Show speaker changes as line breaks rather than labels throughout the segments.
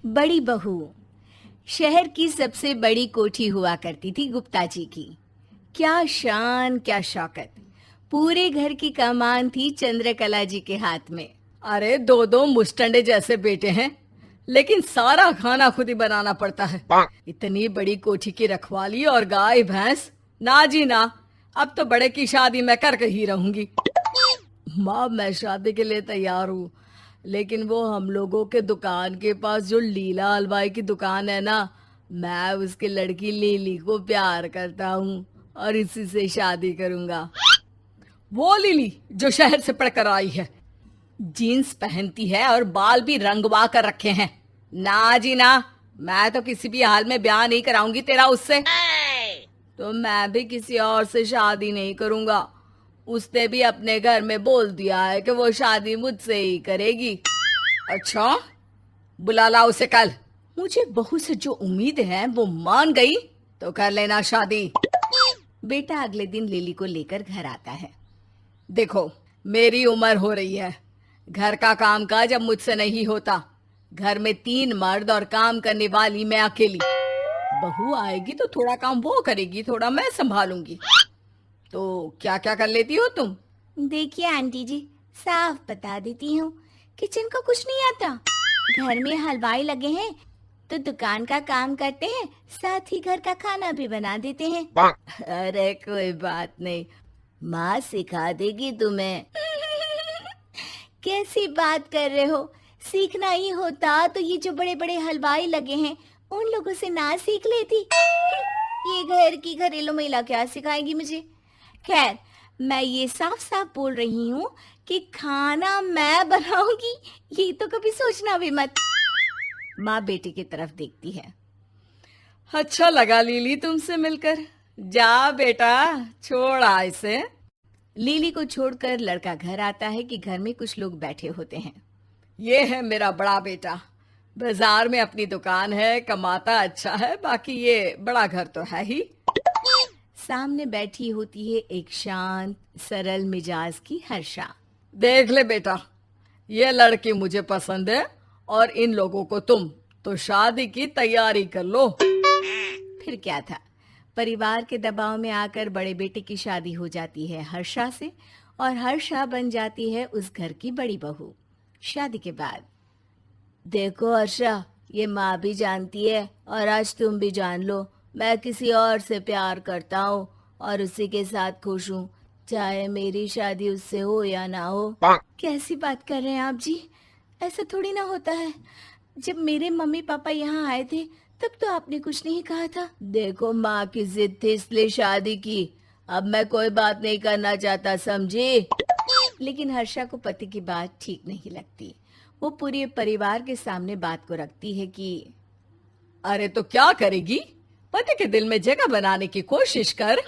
बड़ी बहू। शहर की सबसे बड़ी कोठी हुआ करती थी गुप्ता जी की। क्या शान, क्या शौकत। पूरे घर की कमान थी चंद्रकला जी के हाथ में।
अरे दो दो मुस्टंडे जैसे बेटे हैं, लेकिन सारा खाना खुद ही बनाना पड़ता है। इतनी बड़ी कोठी की रखवाली और गाय भैंस, ना जी ना। अब तो बड़े की शादी मैं करके ही रहूंगी। माँ, मैं शादी के लिए तैयार हूँ, लेकिन वो हम लोगों के दुकान के पास जो लीला हलवाई की दुकान है ना, मैं उसकी लड़की लीली को प्यार करता हूँ और इसी से शादी करूंगा। वो लीली जो शहर से पढ़कर आई है, जीन्स पहनती है और बाल भी रंगवा कर रखे हैं। ना जी ना, मैं तो किसी भी हाल में ब्याह नहीं कराऊंगी तेरा उससे। तो मैं भी किसी और से शादी नहीं करूंगा। उसने भी अपने घर में बोल दिया है कि वो शादी मुझसे ही करेगी। अच्छा, बुला ला उसे कल। मुझे बहू से जो उम्मीद है वो मान गई तो कर लेना शादी।
बेटा अगले दिन लिली को लेकर घर आता है।
देखो, मेरी उम्र हो रही है, घर का काम काज अब मुझसे नहीं होता। घर में 3 मर्द और काम करने वाली मैं अकेली। बहू आएगी तो थोड़ा काम वो करेगी, थोड़ा मैं संभालूंगी। तो क्या क्या कर लेती हो तुम?
देखिए आंटी जी, साफ बता देती हूँ, किचन का कुछ नहीं आता। घर में हलवाई लगे हैं तो दुकान का काम करते हैं, साथ ही घर का खाना भी बना देते हैं।
अरे कोई बात नहीं, माँ सिखा देगी तुम्हें।
कैसी बात कर रहे हो? सीखना ही होता तो ये जो बड़े बड़े हलवाई लगे हैं उन लोगों से ना सीख लेती। ये घर की घरेलू महिला क्या सिखाएगी मुझे? खैर, मैं ये साफ साफ बोल रही हूँ कि खाना मैं बनाऊंगी, ये तो कभी सोचना भी मत। माँ बेटी की तरफ देखती है।
अच्छा लगा लीली तुमसे मिलकर। जा बेटा, छोड़ा इसे।
लीली को छोड़कर लड़का घर आता है कि घर में कुछ लोग बैठे होते हैं।
ये है मेरा बड़ा बेटा, बाजार में अपनी दुकान है, कमाता अच्छा है, बाकी ये बड़ा घर तो है ही।
सामने बैठी होती है एक शांत सरल मिजाज की हर्षा।
देख ले बेटा, ये लड़की मुझे पसंद है और इन लोगों को तुम, तो शादी की तैयारी कर लो।
फिर क्या था, परिवार के दबाव में आकर बड़े बेटे की शादी हो जाती है हर्षा से और हर्षा बन जाती है उस घर की बड़ी बहू। शादी के बाद देखो हर्षा, ये माँ भी जानती है और आज तुम भी जान लो, मैं किसी और से प्यार करता हूँ और उसी के साथ खुश हूँ, चाहे मेरी शादी उससे हो या ना हो। कैसी बात कर रहे हैं आप जी? ऐसा थोड़ी ना होता है। जब मेरे मम्मी पापा यहाँ आए थे तब तो आपने कुछ नहीं कहा था।
देखो, माँ की जिद थी इसलिए शादी की, अब मैं कोई बात नहीं करना चाहता, समझी?
लेकिन हर्षा को पति की बात ठीक नहीं लगती। वो पूरे परिवार के सामने बात को रखती है कि
अरे तो क्या करेगी, पति के दिल में जगह बनाने की कोशिश कर।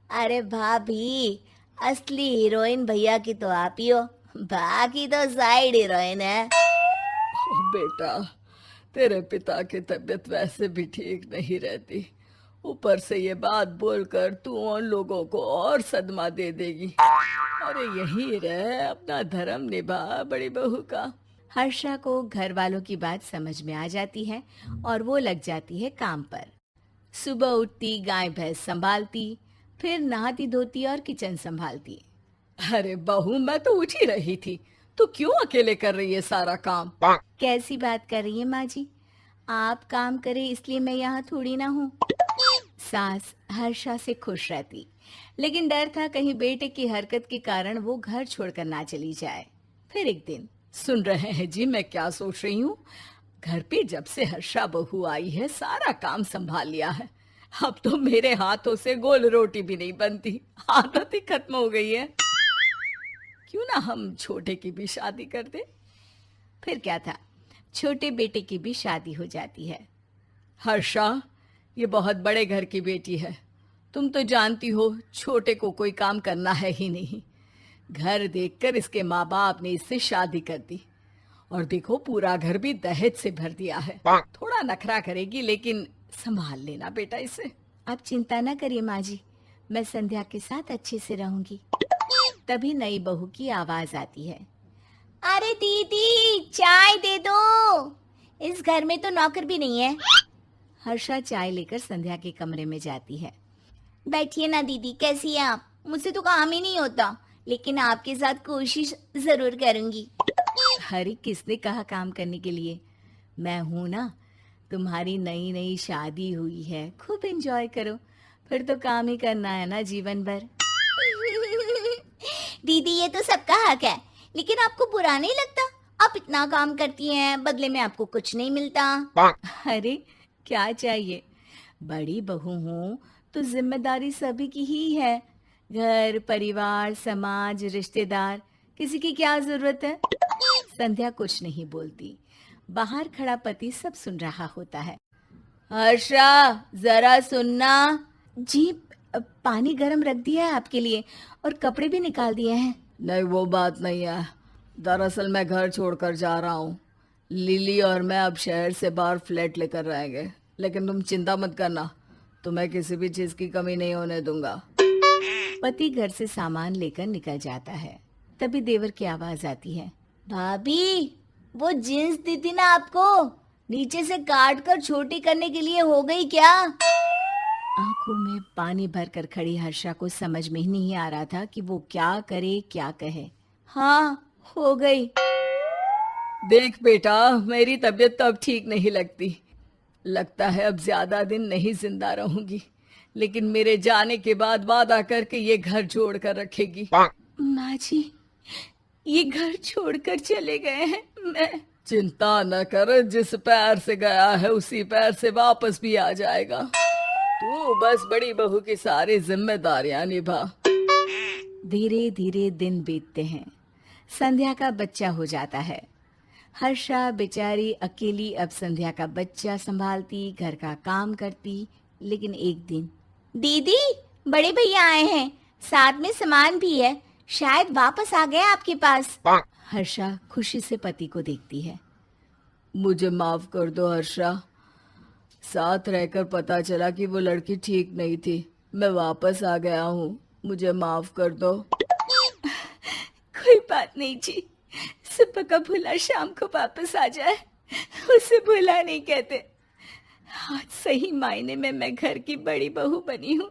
अरे भाभी, असली हीरोइन भैया की तो आप ही हो, बाकी तो साइड हीरोइन है।
ओ बेटा, तेरे पिता की तबीयत वैसे भी ठीक नहीं रहती, ऊपर से ये बात बोलकर तू उन लोगों को और सदमा दे देगी। अरे यही रह, अपना धर्म निभा बड़ी बहू का।
हर्षा को घर वालों की बात समझ में आ जाती है और वो लग जाती है काम पर। सुबह उठती, गाय भैंस संभालती, फिर नहाती धोती और किचन संभालती।
अरे बहू, मैं तो उठ ही रही थी, तू क्यों अकेले कर रही है सारा काम?
कैसी बात कर रही है माँ जी? आप काम करें इसलिए मैं यहाँ थोड़ी ना हूँ। सास हर्षा से खुश रहती, लेकिन डर था कहीं बेटे की हरकत के कारण वो घर छोड़कर ना चली जाए। फिर एक दिन,
सुन रहे हैं जी मैं क्या सोच रही हूँ? घर पे जब से हर्षा बहू आई है सारा काम संभाल लिया है, अब तो मेरे हाथों से गोल रोटी भी नहीं बनती, आदत ही खत्म हो गई है। क्यों ना हम छोटे की भी शादी कर दे?
फिर क्या था, छोटे बेटे की भी शादी हो जाती है।
हर्षा, ये बहुत बड़े घर की बेटी है, तुम तो जानती हो छोटे को कोई काम करना है ही नहीं। घर देखकर इसके माँ बाप ने इससे शादी कर दी और देखो पूरा घर भी दहेज से भर दिया है। थोड़ा नखरा करेगी लेकिन संभाल लेना बेटा इसे।
आप चिंता न करिए माँ जी, मैं संध्या के साथ अच्छे से रहूंगी। तभी नई बहू की आवाज आती है। अरे दीदी, चाय दे दो। इस घर में तो नौकर भी नहीं है। हर्षा चाय लेकर संध्या के कमरे में जाती है। बैठिए ना दीदी, कैसी हैं आप? मुझसे तो काम ही नहीं होता, लेकिन आपके साथ कोशिश जरूर करूंगी। अरे किसने कहा काम करने के लिए? मैं हूं ना। तुम्हारी नई नई शादी हुई है, खूब एंजॉय करो, फिर तो काम ही करना है ना जीवन भर। दीदी ये तो सबका हक है, लेकिन आपको बुरा नहीं लगता? आप इतना काम करती हैं, बदले में आपको कुछ नहीं मिलता। अरे क्या चाहिए, बड़ी बहू हूँ तो जिम्मेदारी सभी की ही है। घर परिवार समाज रिश्तेदार, किसी की क्या जरूरत है? संध्या कुछ नहीं बोलती। बाहर खड़ा पति सब सुन रहा होता है। हर्षा जरा सुनना। जी, पानी गर्म रख दिया है आपके लिए और कपड़े भी निकाल दिए हैं।
नहीं, वो बात नहीं है। दरअसल मैं घर छोड़कर जा रहा हूँ। लिली और मैं अब शहर से बाहर फ्लैट लेकर रहेंगे, लेकिन तुम चिंता मत करना, तुम्हें किसी भी चीज की कमी नहीं होने दूंगा।
पति घर से सामान लेकर निकल जाता है। तभी देवर की आवाज आती है। भाभी, वो जींस दी थी ना आपको, नीचे से काट कर छोटी करने के लिए हो गई क्या? आंखों में पानी भरकर खड़ी हर्षा को समझ में ही नहीं आ रहा था कि वो क्या करे क्या कहे। हाँ, हो गई।
देख बेटा, मेरी तबीयत तो अब ठीक नहीं लगती। लगता है अब ज्यादा दिन नहीं जिंदा रहूंगी, लेकिन मेरे जाने के बाद वादा करके ये घर छोड़ कर रखेगी।
माँ जी, ये घर छोड़कर चले गए हैं। मैं
चिंता न कर, जिस पैर से गया है उसी पैर से वापस भी आ जाएगा। तू बस बड़ी बहू की सारी जिम्मेदारियां निभा।
धीरे धीरे दिन बीतते हैं। संध्या का बच्चा हो जाता है। हर्षा बेचारी अकेली अब संध्या का बच्चा संभालती, घर का काम करती। लेकिन एक दिन, दीदी बड़े भैया आए हैं, साथ में सामान भी है, शायद वापस आ गए आपके पास। हर्षा खुशी से पति को देखती है।
मुझे माफ कर दो हर्षा, साथ रहकर पता चला कि वो लड़की ठीक नहीं थी। मैं वापस आ गया हूँ, मुझे माफ कर दो।
कोई बात नहीं जी, सुबह का भूला शाम को वापस आ जाए, उसे भूला नहीं कहते। आज सही मायने में मैं घर की बड़ी बहू बनी हूँ।